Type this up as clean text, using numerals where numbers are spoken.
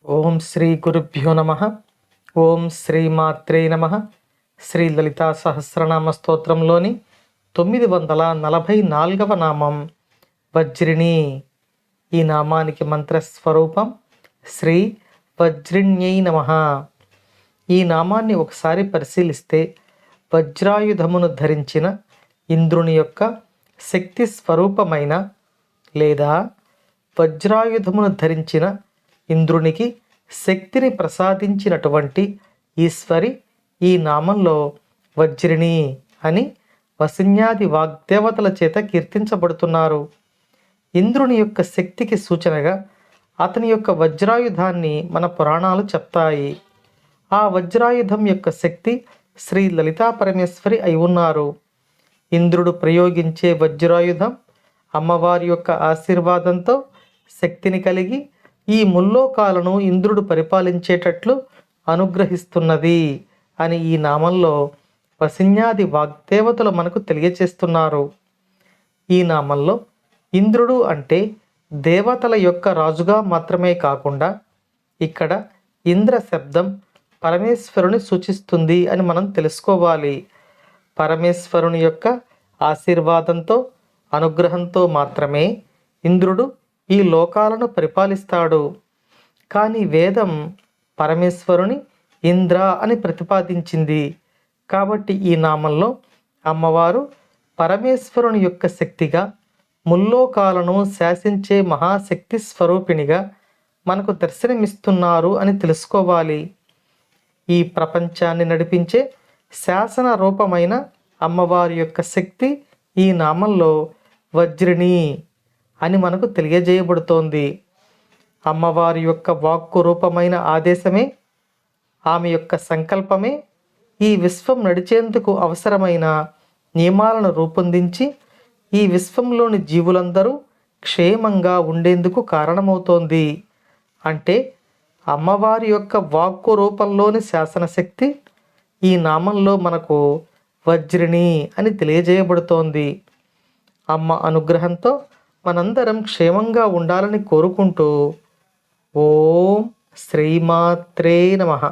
ఓం శ్రీ గురుభ్యో నమ. ఓం శ్రీమాత్రే నమ. శ్రీ లలితా సహస్రనామ స్తోత్రంలోని 944వ నామం వజ్రిణి. ఈ నామానికి మంత్రస్వరూపం శ్రీ వజ్రిణ్యై నమ. ఈ నామాన్ని ఒకసారి పరిశీలిస్తే వజ్రాయుధమును ధరించిన ఇంద్రుని యొక్క శక్తి స్వరూపమైన లేదా వజ్రాయుధమును ధరించిన ఇంద్రునికి శక్తిని ప్రసాదించినటువంటి ఈశ్వరి ఈ నామంలో వజ్రిణి అని వసిన్యాది వాగ్దేవతల చేత కీర్తించబడుతున్నారు. ఇంద్రుని యొక్క శక్తికి సూచనగా అతని యొక్క వజ్రాయుధాన్ని మన పురాణాలు చెప్తాయి. ఆ వజ్రాయుధం యొక్క శక్తి శ్రీ లలితా పరమేశ్వరి అయి ఉన్నారు. ఇంద్రుడు ప్రయోగించే వజ్రాయుధం అమ్మవారి యొక్క ఆశీర్వాదంతో శక్తిని కలిగి ఈ ముల్లోకాలను ఇంద్రుడు పరిపాలించేటట్లు అనుగ్రహిస్తున్నది అని ఈ నామంలో వసిన్యాది వాగ్దేవతలు మనకు తెలియచేస్తున్నారు. ఈ నామంలో ఇంద్రుడు అంటే దేవతల యొక్క రాజుగా మాత్రమే కాకుండా ఇక్కడ ఇంద్ర శబ్దం పరమేశ్వరుని సూచిస్తుంది అని మనం తెలుసుకోవాలి. పరమేశ్వరుని యొక్క ఆశీర్వాదంతో అనుగ్రహంతో మాత్రమే ఇంద్రుడు ఈ లోకాలను పరిపాలిస్తాడు. కానీ వేదం పరమేశ్వరుని ఇంద్ర అని ప్రతిపాదించింది. కాబట్టి ఈ నామంలో అమ్మవారు పరమేశ్వరుని యొక్క శక్తిగా ముల్లోకాలను శాసించే మహాశక్తి స్వరూపిణిగా మనకు దర్శనమిస్తున్నారు అని తెలుసుకోవాలి. ఈ ప్రపంచాన్ని నడిపించే శాసన రూపమైన అమ్మవారి యొక్క శక్తి ఈ నామంలో వజ్రిణి అని మనకు తెలియజేయబడుతోంది. అమ్మవారి యొక్క వాక్కు రూపమైన ఆదేశమే, ఆమె యొక్క సంకల్పమే ఈ విశ్వం నడిచేందుకు అవసరమైన నియమాలను రూపొందించి ఈ విశ్వంలోని జీవులందరూ క్షేమంగా ఉండేందుకు కారణమవుతోంది. అంటే అమ్మవారి యొక్క వాక్కు రూపంలోని శాసనశక్తి ఈ నామంలో మనకు వజ్రిణి అని తెలియజేయబడుతోంది. అమ్మ అనుగ్రహంతో మనందరం క్షేమంగా ఉండాలని కోరుకుంటూ ఓం శ్రీమాత్రే నమః.